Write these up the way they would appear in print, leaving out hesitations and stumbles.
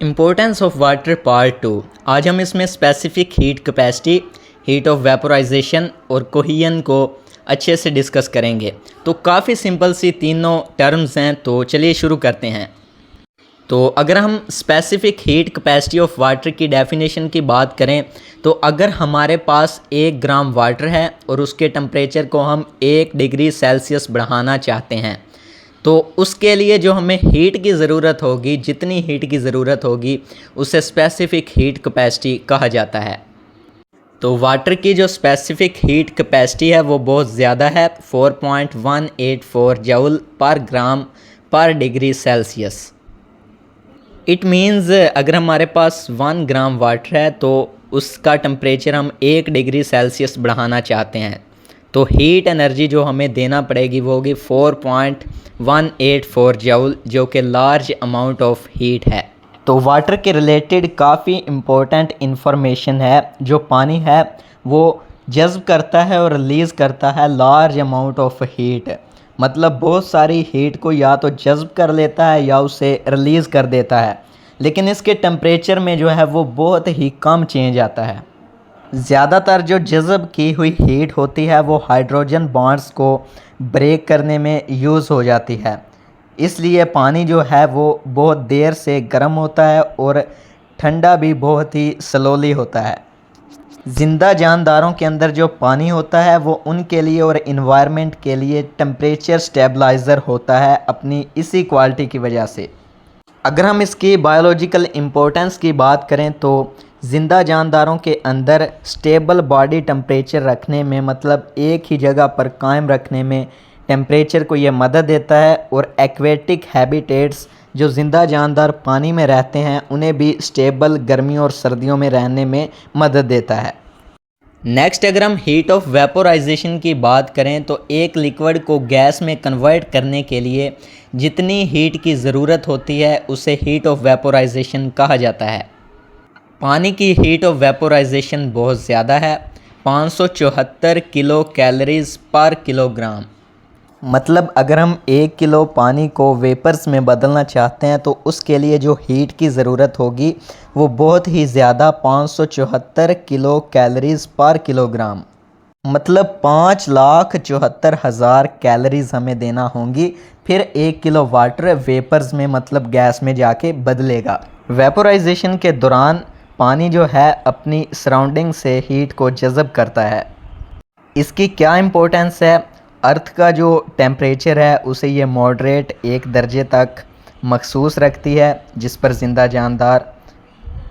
Importance of water part 2। आज हम इसमें specific heat capacity, heat of vaporisation और कोहियन को अच्छे से डिस्कस करेंगे। तो काफ़ी सिंपल सी तीनों टर्म्स हैं, तो चलिए शुरू करते हैं। तो अगर हम specific heat capacity of water की डेफिनेशन की बात करें, तो अगर हमारे पास 1 ग्राम वाटर है और उसके टेम्परेचर को हम 1 डिग्री सेल्सियस बढ़ाना चाहते हैं, तो उसके लिए जो हमें हीट की ज़रूरत होगी, जितनी हीट की ज़रूरत होगी उसे स्पेसिफिक हीट कैपेसिटी कहा जाता है। तो वाटर की जो स्पेसिफिक हीट कैपेसिटी है वो बहुत ज़्यादा है, 4.184 जूल पर ग्राम पर डिग्री सेल्सियस। इट मीन्स अगर हमारे पास 1 ग्राम वाटर है तो उसका टेम्परेचर हम 1 डिग्री सेल्सियस बढ़ाना चाहते हैं, तो हीट एनर्जी जो हमें देना पड़ेगी वो होगी 4.184 जूल, जो कि लार्ज अमाउंट ऑफ हीट है। तो वाटर के रिलेटेड काफ़ी इम्पोर्टेंट इन्फॉर्मेशन है। जो पानी है वो जज़्ब करता है और रिलीज़ करता है लार्ज अमाउंट ऑफ हीट, मतलब बहुत सारी हीट को या तो जज़्ब कर लेता है या उसे रिलीज़ कर देता है, लेकिन इसके टेम्परेचर में जो है वो बहुत ही कम चेंज आता है। ज़्यादातर जो जज़ब की हुई हीट होती है वो हाइड्रोजन बॉन्ड्स को ब्रेक करने में यूज़ हो जाती है, इसलिए पानी जो है वो बहुत देर से गर्म होता है और ठंडा भी बहुत ही स्लोली होता है। ज़िंदा जानदारों के अंदर जो पानी होता है वो उनके लिए और इन्वायरमेंट के लिए टेम्परेचर स्टेबलाइज़र होता है अपनी इसी क्वालिटी की वजह से। अगर हम इसकी बायोलॉजिकल इम्पोर्टेंस की बात करें तो ज़िंदा जानदारों के अंदर स्टेबल बॉडी टेम्परेचर रखने में, मतलब एक ही जगह पर कायम रखने में टेम्परेचर को ये मदद देता है, और एक्वेटिक हैबिटेट्स जो ज़िंदा जानदार पानी में रहते हैं उन्हें भी स्टेबल गर्मियों और सर्दियों में रहने में मदद देता है। नेक्स्ट अगर हम हीट ऑफ वेपोराइजेशन की बात करें तो एक लिक्विड को गैस में कन्वर्ट करने के लिए जितनी हीट की ज़रूरत होती है उसे हीट ऑफ वेपोराइजेशन कहा जाता है। पानी की हीट ऑफ वेपोराइजेशन बहुत ज़्यादा है, 574 किलो कैलोरीज पर किलोग्राम। मतलब अगर हम 1 किलो पानी को वेपर्स में बदलना चाहते हैं तो उसके लिए जो हीट की ज़रूरत होगी वो बहुत ही ज़्यादा 574 किलो कैलोरीज पर किलोग्राम, मतलब 5,74,000 कैलोरीज हमें देना होंगी, फिर 1 किलो वाटर वेपर्स में मतलब गैस में जाके बदलेगा। वेपोराइजेशन के दौरान पानी जो है अपनी सराउंडिंग से हीट को जज़ब करता है। इसकी क्या इम्पोर्टेंस है? अर्थ का जो टेम्परेचर है उसे ये मॉडरेट 1 दर्जे तक मखसूस रखती है, जिस पर ज़िंदा जानदार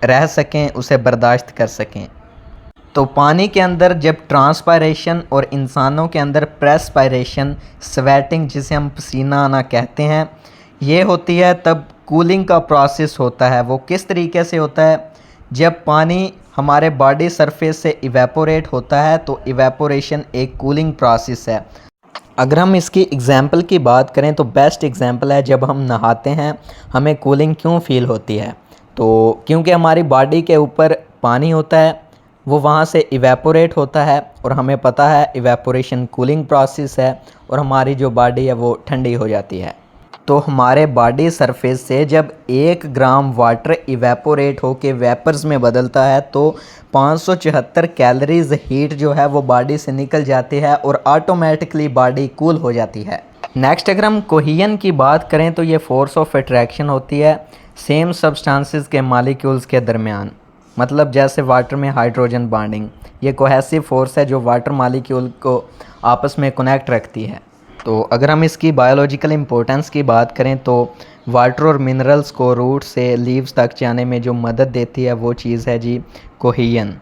रह सकें, उसे बर्दाश्त कर सकें। तो पानी के अंदर जब ट्रांसपायरेशन और इंसानों के अंदर प्रेस्पायरेशन, स्वेटिंग जिसे हम पसीना आना कहते हैं, ये होती है तब कूलिंग का प्रोसेस होता है। वो किस तरीके से होता है? जब पानी हमारे बॉडी सरफेस से इवेपोरेट होता है तो इवेपोरेशन एक कूलिंग प्रोसेस है। अगर हम इसकी एग्ज़ाम्पल की बात करें तो बेस्ट एग्ज़ाम्पल है जब हम नहाते हैं, हमें कूलिंग क्यों फ़ील होती है? तो क्योंकि हमारी बॉडी के ऊपर पानी होता है, वो वहाँ से इवेपोरेट होता है और हमें पता है इवेपोरेशन कूलिंग प्रोसेस है और हमारी जो बॉडी है वो ठंडी हो जाती है। तो हमारे बॉडी सरफेस से जब 1 ग्राम वाटर इवेपोरेट होके वेपर्स में बदलता है तो 574 कैलोरीज हीट जो है वो बॉडी से निकल जाती है और ऑटोमेटिकली बॉडी कूल हो जाती है। नेक्स्ट अगर हम कोहियन की बात करें तो ये फोर्स ऑफ अट्रैक्शन होती है सेम सब्सटेंसेस के मॉलिक्यूल्स के दरमियान, मतलब जैसे वाटर में हाइड्रोजन बॉन्डिंग, ये कोहेसिव फोर्स है जो वाटर मॉलिक्यूल को आपस में कनेक्ट रखती है। तो अगर हम इसकी बायोलॉजिकल इम्पोर्टेंस की बात करें तो वाटर और मिनरल्स को रूट से लीव्स तक जाने में जो मदद देती है वो चीज़ है जी कोहियन।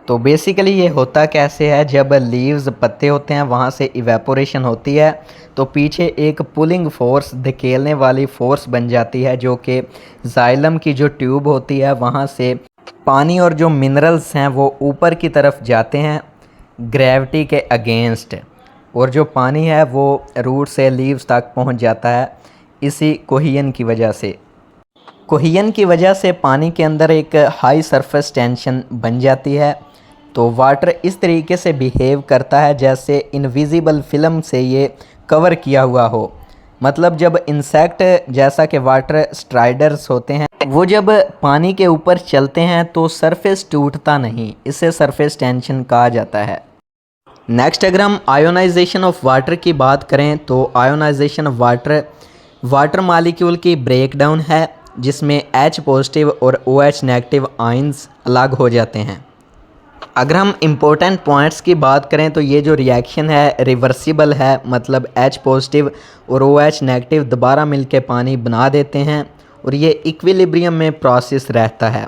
तो बेसिकली ये होता कैसे है? जब लीव्स, पत्ते होते हैं, वहाँ से इवेपोरेशन होती है तो पीछे एक पुलिंग फोर्स, धकेलने वाली फोर्स बन जाती है, जो कि जाइलम की जो ट्यूब होती है वहाँ से पानी और जो मिनरल्स हैं वो ऊपर की तरफ जाते हैं ग्रेविटी के अगेंस्ट, और जो पानी है वो रूट से लीव्स तक पहुंच जाता है इसी कोहियन की वजह से। कोहियन की वजह से पानी के अंदर एक हाई सरफेस टेंशन बन जाती है, तो वाटर इस तरीके से बिहेव करता है जैसे इनविजिबल फिल्म से ये कवर किया हुआ हो, मतलब जब इंसेक्ट जैसा कि वाटर स्ट्राइडर्स होते हैं वो जब पानी के ऊपर चलते हैं तो सरफेस टूटता नहीं, इसे सरफेस टेंशन कहा जाता है। नेक्स्ट अगर हम आयोनाइजेशन ऑफ वाटर की बात करें तो आयोनाइजेशन ऑफ वाटर मॉलिक्यूल की ब्रेकडाउन है जिसमें H पॉजिटिव और OH नेगेटिव आयंस अलग हो जाते हैं। अगर हम इम्पोर्टेंट पॉइंट्स की बात करें तो ये जो रिएक्शन है रिवर्सिबल है, मतलब H पॉजिटिव और OH नेगेटिव दोबारा मिलकर पानी बना देते हैं और ये इक्विलिब्रियम में प्रोसेस रहता है,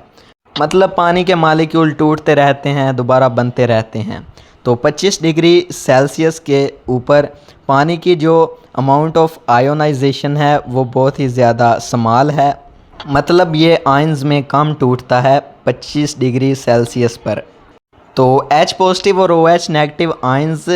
मतलब पानी के मॉलिक्यूल टूटते रहते हैं दोबारा बनते रहते हैं। तो 25 डिग्री सेल्सियस के ऊपर पानी की जो अमाउंट ऑफ आयोनाइजेशन है वो बहुत ही ज़्यादा स्मॉल है, मतलब ये आयंस में कम टूटता है 25 डिग्री सेल्सियस पर। तो H पॉजिटिव और OH नेगेटिव आयंस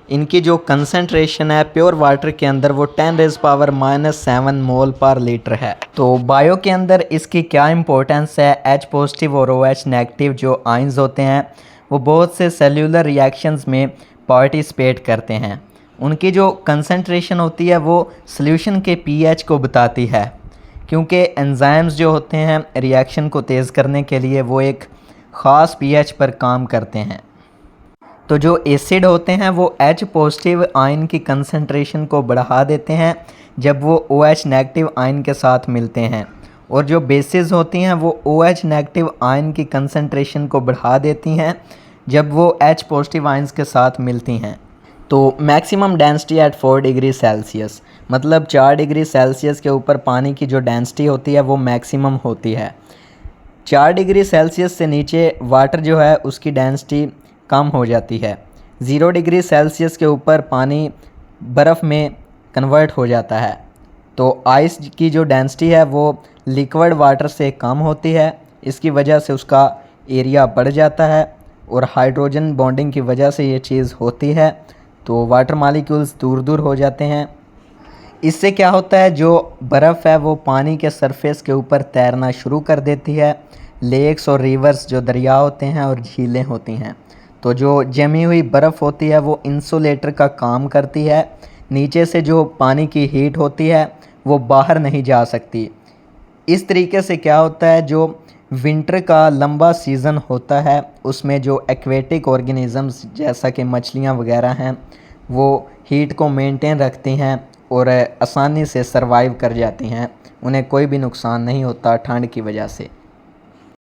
इनकी जो कंसंट्रेशन है प्योर वाटर के अंदर वो 10⁻⁻7 मोल पर लीटर है। तो बायो के अंदर इसकी क्या इंपॉर्टेंस है, H पॉजिटिव और OH नेगेटिव जो आयंस होते हैं वो बहुत से सेल्यूलर रिएक्शंस में पार्टिसिपेट करते हैं। उनकी जो कंसंट्रेशन होती है वो सॉल्यूशन के pH को बताती है, क्योंकि एंजाइम्स जो होते हैं रिएक्शन को तेज़ करने के लिए वो एक ख़ास pH पर काम करते हैं। तो जो एसिड होते हैं वो H पॉजिटिव आयन की कंसंट्रेशन को बढ़ा देते हैं जब वो OH नेगेटिव आयन के साथ मिलते हैं, और जो बेसिस होती हैं वो OH नेगेटिव आयन की कंसंट्रेशन को बढ़ा देती हैं जब वो H पॉजिटिव आयन्स के साथ मिलती हैं। तो maximum density at 4 degree Celsius, मतलब 4 डिग्री सेल्सियस के ऊपर पानी की जो डेंसिटी होती है वो मैक्सिमम होती है। 4 डिग्री सेल्सियस से नीचे वाटर जो है उसकी डेंसिटी कम हो जाती है। 0 डिग्री सेल्सियस के ऊपर पानी बर्फ़ में कन्वर्ट हो जाता है। तो आइस की जो डेंसिटी है वो लिक्विड वाटर से कम होती है, इसकी वजह से उसका एरिया बढ़ जाता है और हाइड्रोजन बॉन्डिंग की वजह से ये चीज़ होती है। तो वाटर मॉलिक्यूल्स दूर दूर हो जाते हैं। इससे क्या होता है, जो बर्फ़ है वो पानी के सरफेस के ऊपर तैरना शुरू कर देती है। लेक्स और रिवर्स जो दरिया होते हैं और झीलें होती हैं, तो जो जमी हुई बर्फ़ होती है वो इंसुलेटर का काम करती है। नीचे से जो पानी की हीट होती है वो बाहर नहीं जा सकती। इस तरीके से क्या होता है, जो विंटर का लंबा सीज़न होता है उसमें जो एक्वेटिक ऑर्गेनिज़म्स जैसा कि मछलियाँ वगैरह हैं वो हीट को मेंटेन रखती हैं और आसानी से सरवाइव कर जाती हैं, उन्हें कोई भी नुकसान नहीं होता ठंड की वजह से।